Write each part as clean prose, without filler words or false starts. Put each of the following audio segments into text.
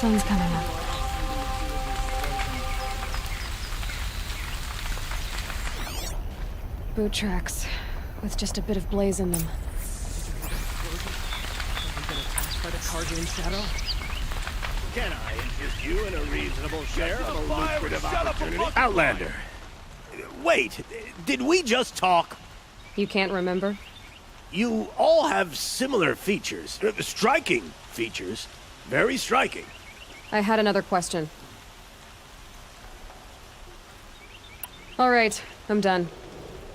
Sun's coming up. Boot tracks, with just a bit of blaze in them. Can I interest you in a reasonable share of a lucrative opportunity? Outlander. Wait, did we just talk? You can't remember? You all have similar features. Striking features. Very striking. I had another question. All right, I'm done.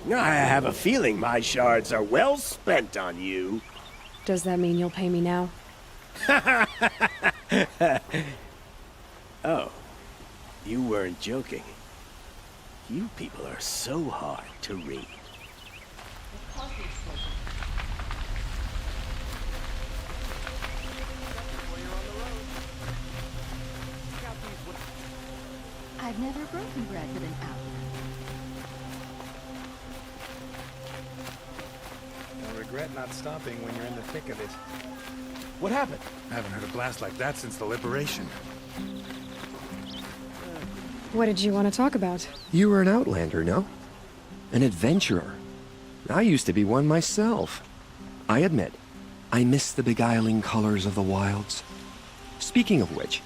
I have a feeling my shards are well spent on you. Does that mean you'll pay me now? Oh, you weren't joking. You people are so hard to read. I've never broken bread with an outlander. I regret not stopping when you're in the thick of it. What happened? I haven't heard a blast like that since the liberation. What did you want to talk about? You were an outlander, no? An adventurer. I used to be one myself. I admit, I miss the beguiling colors of the wilds. Speaking of which,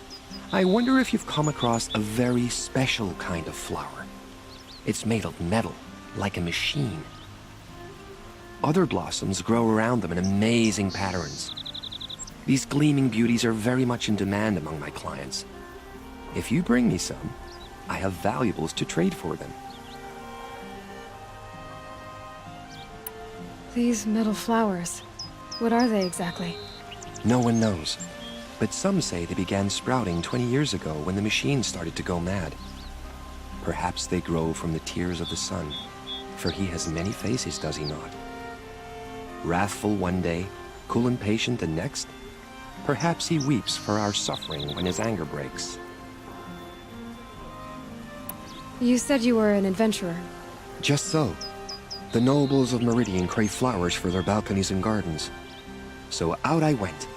I wonder if you've come across a very special kind of flower. It's made of metal, like a machine. Other blossoms grow around them in amazing patterns. These gleaming beauties are very much in demand among my clients. If you bring me some, I have valuables to trade for them. These metal flowers. What are they exactly? No one knows, but some say they began sprouting 20 years ago when the machine started to go mad. Perhaps they grow from the tears of the sun, for he has many faces, does he not? Wrathful one day, cool and patient the next. Perhaps he weeps for our suffering when his anger breaks. You said you were an adventurer. Just so. The nobles of Meridian crave flowers for their balconies and gardens. So out I went,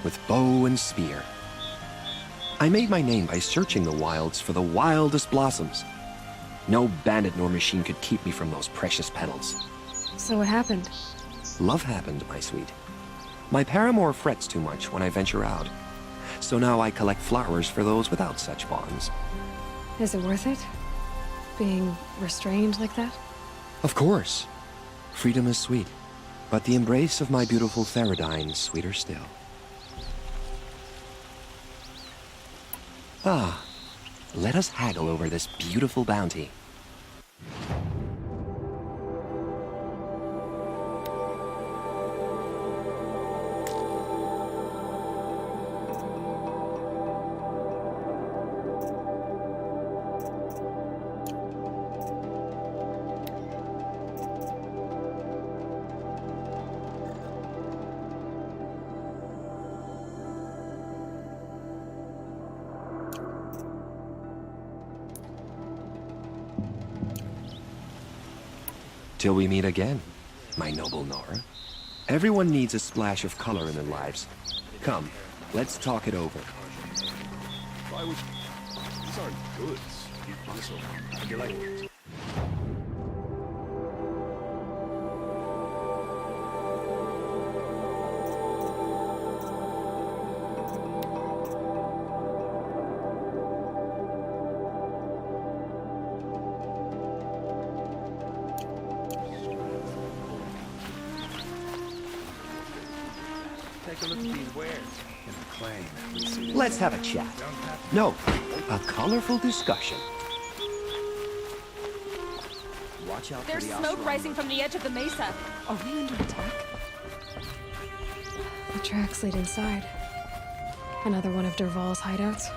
with bow and spear. I made my name by searching the wilds for the wildest blossoms. No bandit nor machine could keep me from those precious petals. So what happened? Love happened, my sweet. My paramour frets too much when I venture out. So now I collect flowers for those without such bonds. Is it worth it? Being restrained like that? Of course. Freedom is sweet, but the embrace of my beautiful Theridine is sweeter still. Ah, let us haggle over this beautiful bounty. Till we meet again, my noble Nora. Everyone needs a splash of color in their lives. Come, let's talk it over. Why would these aren't goods? You like it? Take a look at these wares. In the claim. Let's have a chat. No, a colorful discussion. Watch out There's smoke rising from the edge of the mesa. Are we under attack? The tracks lead inside. Another one of Dervahl's hideouts.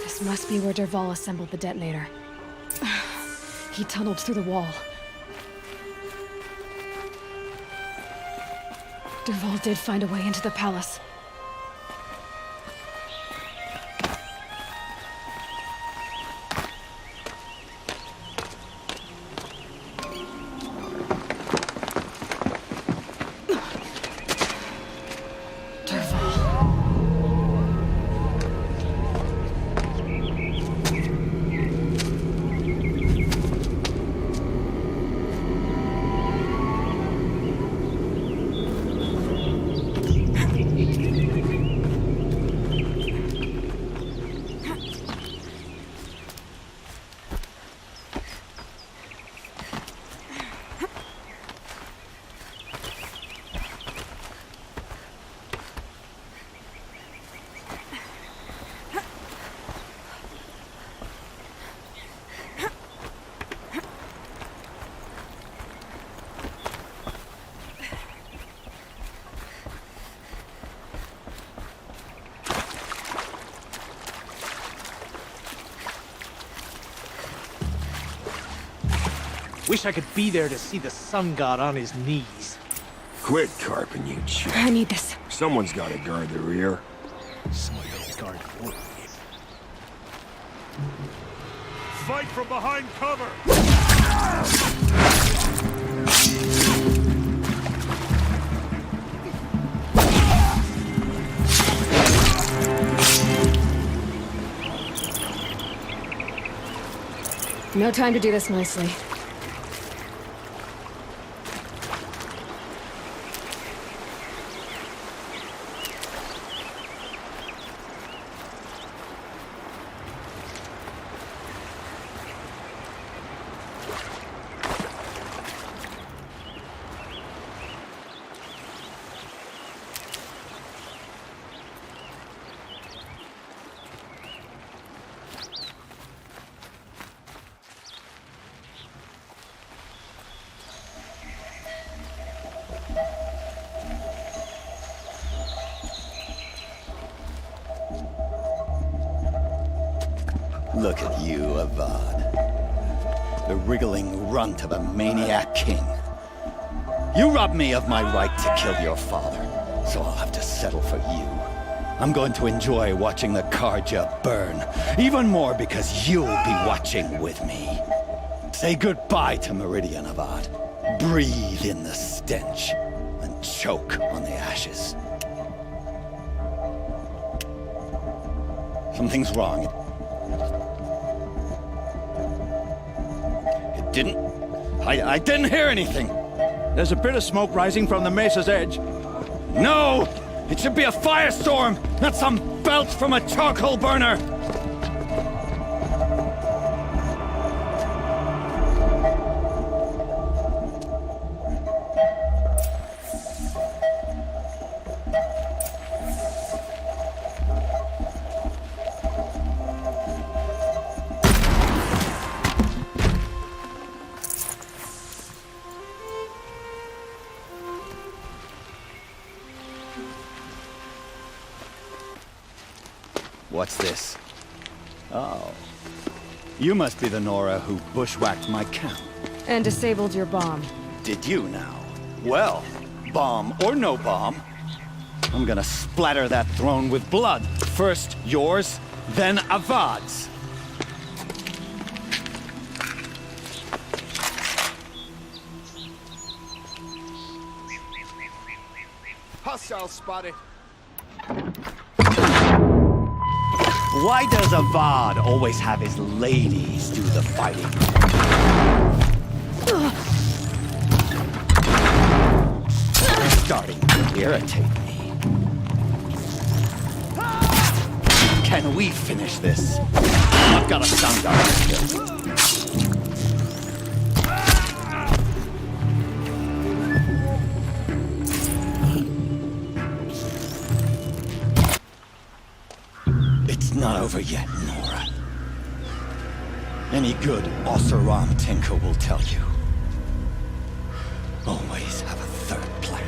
This must be where Dervahl assembled the detonator. He tunneled through the wall. Dervahl did find a way into the palace. Wish I could be there to see the sun god on his knees. Quit carping, you chick. I need this. Someone's gotta guard the rear. Someone else guard for me. Fight from behind cover! No time to do this nicely. Look at you, Avad. The wriggling runt of a maniac king. You robbed me of my right to kill your father, so I'll have to settle for you. I'm going to enjoy watching the Karja burn, even more because you'll be watching with me. Say goodbye to Meridian, Avad. Breathe in the stench, and choke on the ashes. Something's wrong. I didn't hear anything. There's a bit of smoke rising from the mesa's edge. No! It should be a firestorm, not some belch from a charcoal burner! What's this? Oh. You must be the Nora who bushwhacked my camp. And disabled your bomb. Did you now? Well, bomb or no bomb, I'm gonna splatter that throne with blood. First yours, then Avad's. Hostile spotted. Why does Avad always have his ladies do the fighting? Starting to irritate me. Can we finish this? I've got a sound guard here. It's not over yet, Nora. Any good Oseram tinker will tell you. Always have a third plan.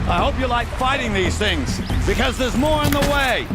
I hope you like fighting these things, because there's more in the way!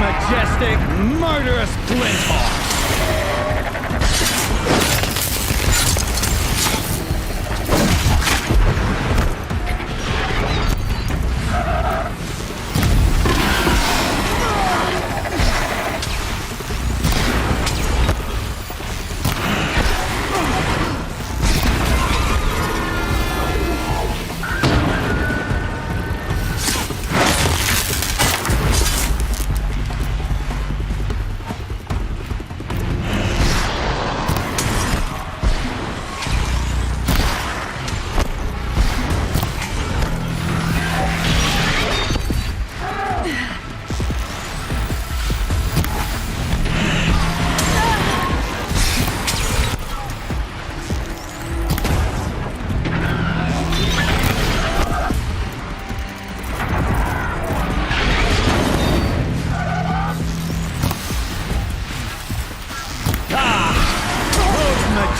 majestic, murderous glint.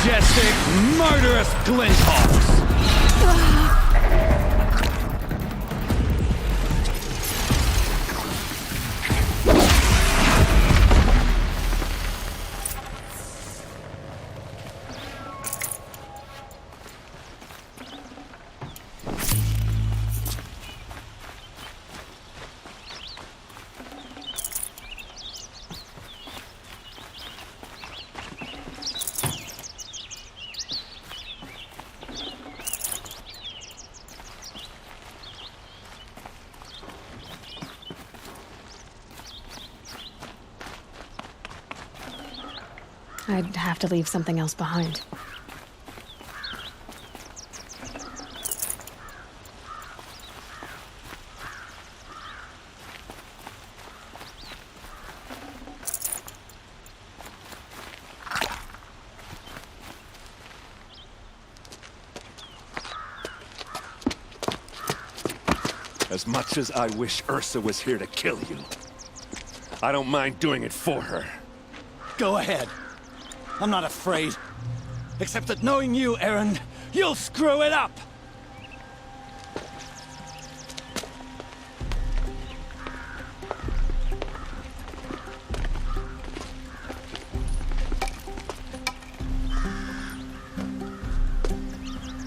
Majestic, murderous glinthawks! I'd have to leave something else behind. As much as I wish Ursa was here to kill you, I don't mind doing it for her. Go ahead. I'm not afraid. Except that knowing you, Aaron, you'll screw it up!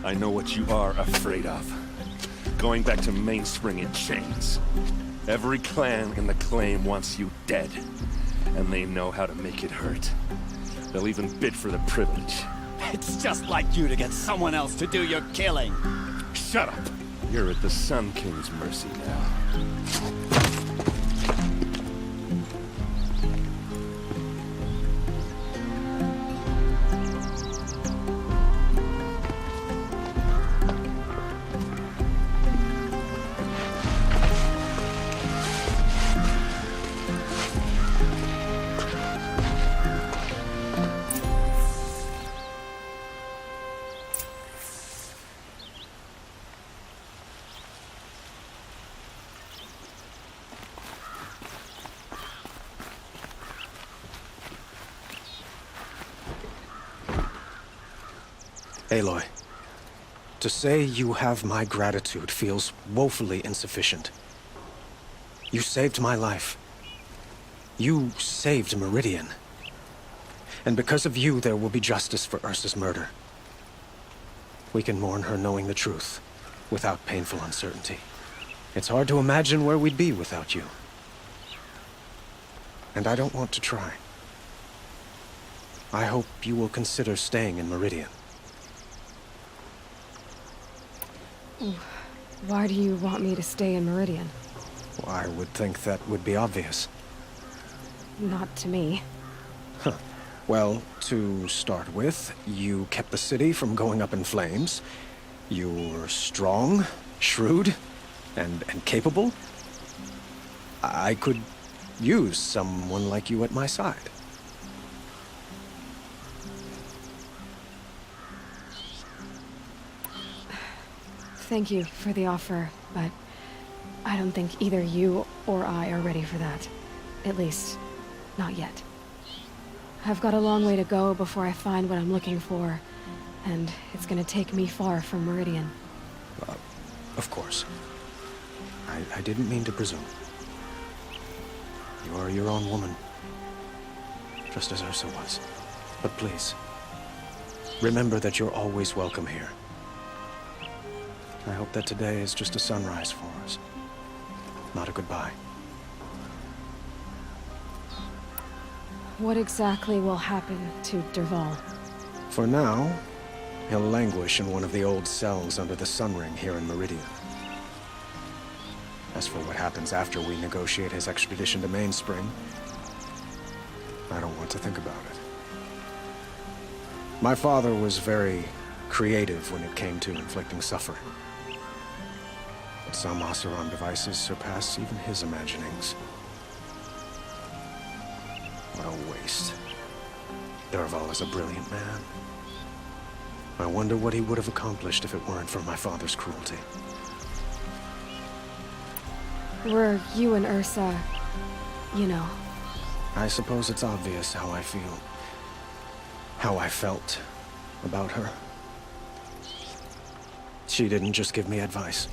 I know what you are afraid of. Going back to Mainspring in chains. Every clan in the claim wants you dead. And they know how to make it hurt. They'll even bid for the privilege. It's just like you to get someone else to do your killing. Shut up! You're at the Sun King's mercy now. Aloy, to say you have my gratitude feels woefully insufficient. You saved my life. You saved Meridian. And because of you, there will be justice for Ursa's murder. We can mourn her knowing the truth, without painful uncertainty. It's hard to imagine where we'd be without you. And I don't want to try. I hope you will consider staying in Meridian. Why do you want me to stay in Meridian? Well, I would think that would be obvious. Not to me. Huh. Well, to start with, you kept the city from going up in flames. You were strong, shrewd, and capable. I could use someone like you at my side. Thank you for the offer, but I don't think either you or I are ready for that. At least, not yet. I've got a long way to go before I find what I'm looking for, and it's gonna take me far from Meridian. Of course. I didn't mean to presume. You are your own woman. Just as Ursa was. But please, remember that you're always welcome here. I hope that today is just a sunrise for us, not a goodbye. What exactly will happen to Derval? For now, he'll languish in one of the old cells under the Sun Ring here in Meridian. As for what happens after we negotiate his extradition to Mainspring, I don't want to think about it. My father was very creative when it came to inflicting suffering. But some Oseram devices surpass even his imaginings. What a waste. Derval is a brilliant man. I wonder what he would have accomplished if it weren't for my father's cruelty. Were you and Ursa, you know? I suppose it's obvious how I feel. How I felt about her. She didn't just give me advice.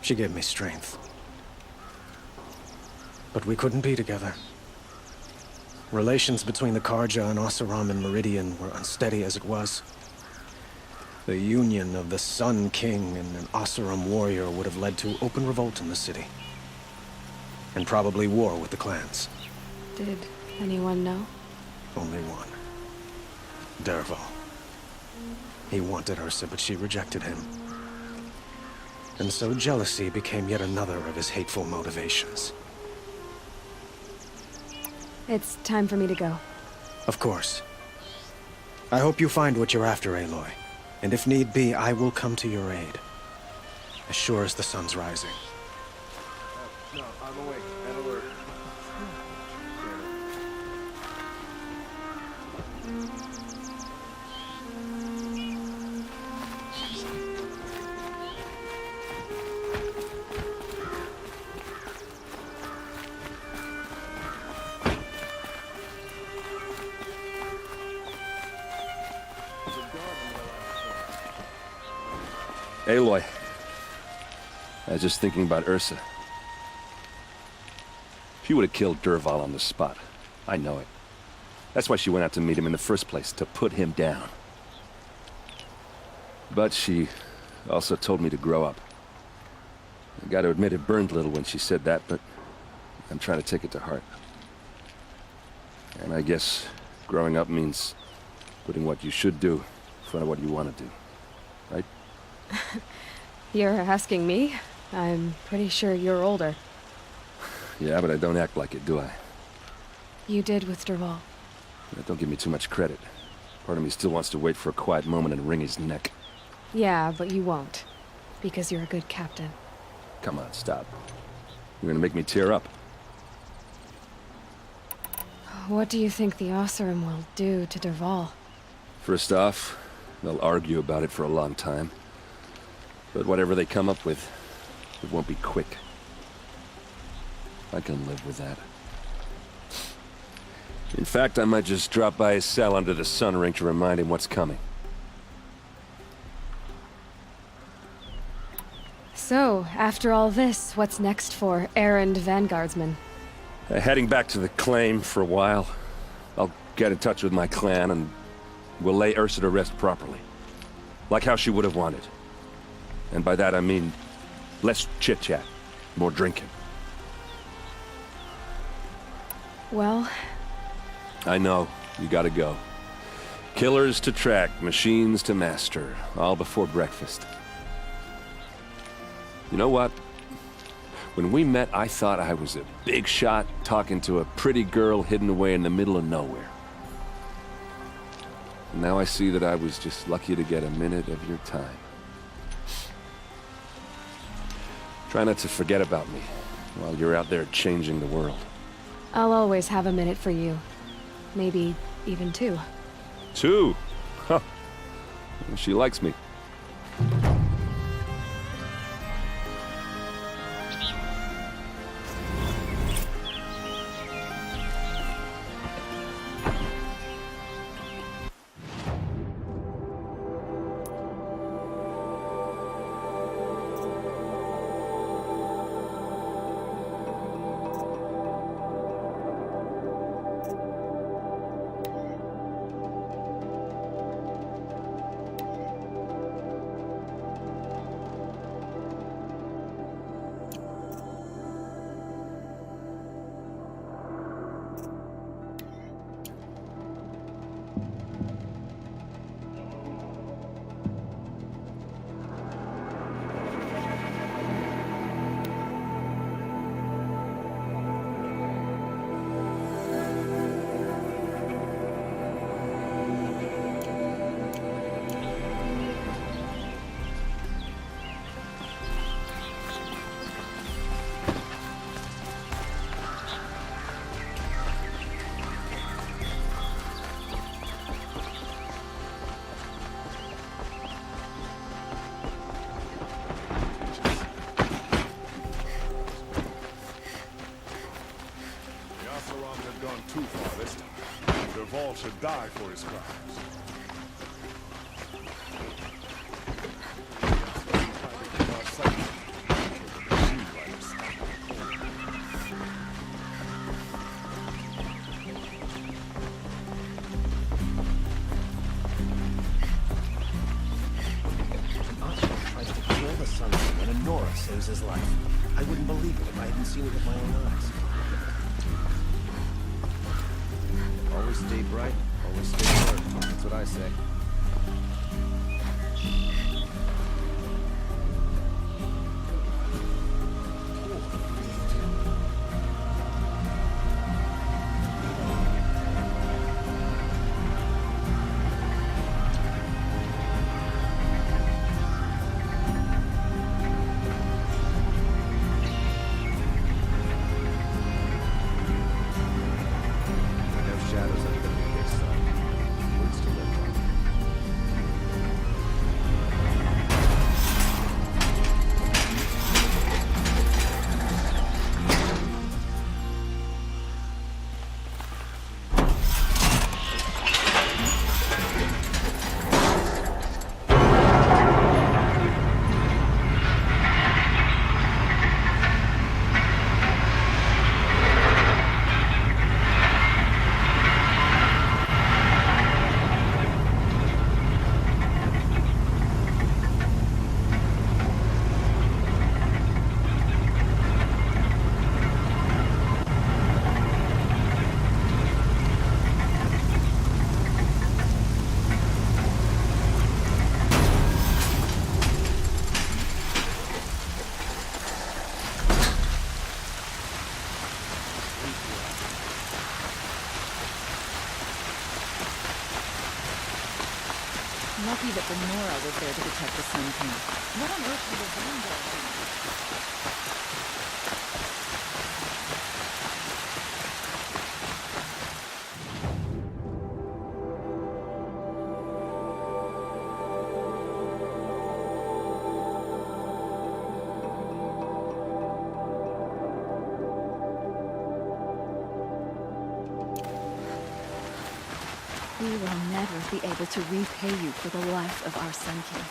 She gave me strength. But we couldn't be together. Relations between the Karja and Oseram and Meridian were unsteady as it was. The union of the Sun King and an Oseram warrior would have led to open revolt in the city. And probably war with the clans. Did anyone know? Only one. Derval. He wanted Ursa, but she rejected him. And so jealousy became yet another of his hateful motivations. It's time for me to go. Of course. I hope you find what you're after, Aloy. And if need be, I will come to your aid. As sure as the sun's rising. No, I'm awake and alert. Aloy, I was just thinking about Ursa. She would have killed Derval on the spot. I know it. That's why she went out to meet him in the first place, to put him down. But she also told me to grow up. I gotta admit it burned a little when she said that, but I'm trying to take it to heart. And I guess growing up means putting what you should do in front of what you want to do. Right? You're asking me? I'm pretty sure you're older. Yeah, but I don't act like it, do I? You did with Derval. Don't give me too much credit. Part of me still wants to wait for a quiet moment and wring his neck. Yeah, but you won't. Because you're a good captain. Come on, stop. You're gonna make me tear up. What do you think the Oseram will do to Derval? First off, they'll argue about it for a long time. But whatever they come up with, it won't be quick. I can live with that. In fact, I might just drop by his cell under the Sun Ring to remind him what's coming. So, after all this, what's next for errand vanguardsman? Heading back to the claim for a while. I'll get in touch with my clan and we'll lay Ursa to rest properly. Like how she would have wanted. And by that I mean less chit-chat, more drinking. Well... I know, you gotta go. Killers to track, machines to master, all before breakfast. You know what? When we met, I thought I was a big shot talking to a pretty girl hidden away in the middle of nowhere. And now I see that I was just lucky to get a minute of your time. Try not to forget about me while you're out there changing the world. I'll always have a minute for you. Maybe even two. Two? Huh. She likes me. Absalom had gone too far this time. Dervahl should die for his crimes. Saves his life. I wouldn't believe it if I hadn't seen it with my own eyes. Always stay bright, always stay alert. That's what I say. Lucky that the Nora was there to detect the Sun King. What on earth would the Vanguard do? We will never be able to repay you for the life of our Sun King.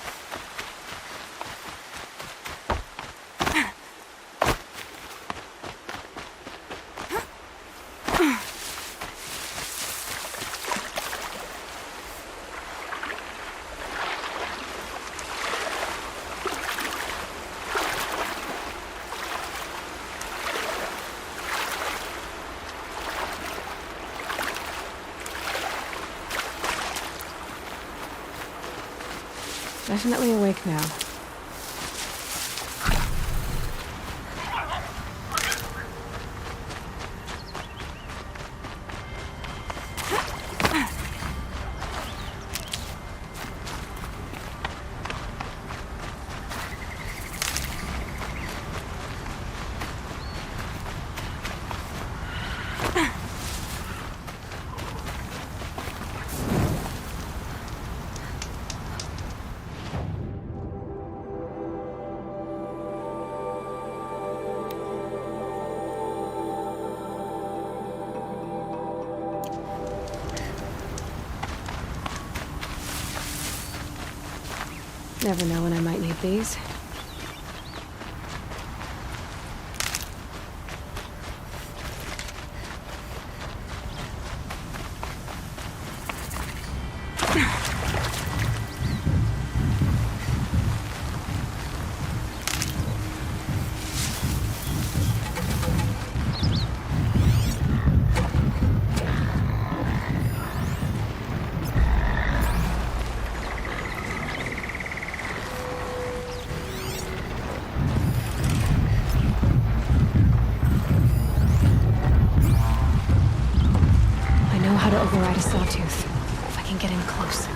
Definitely awake now. Never know when I might need these. How to override a sawtooth, if I can get in close.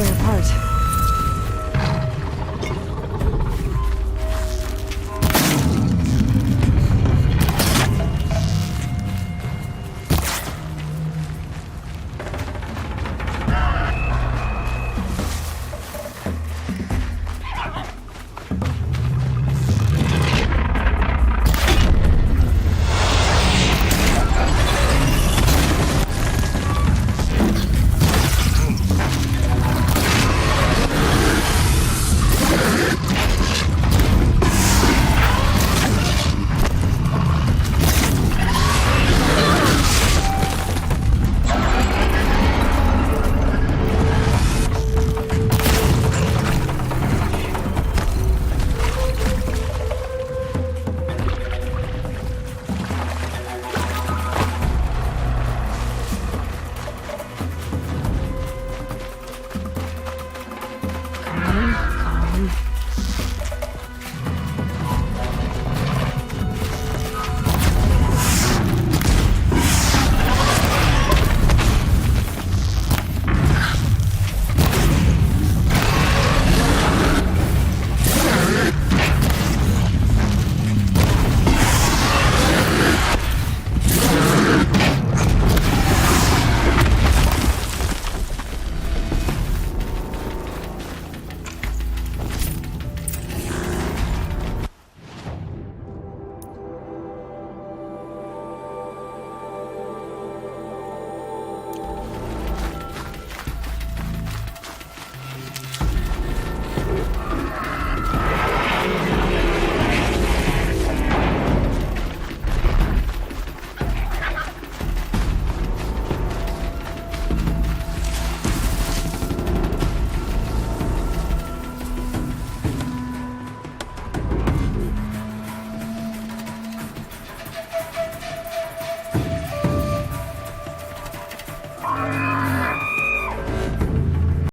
Where part?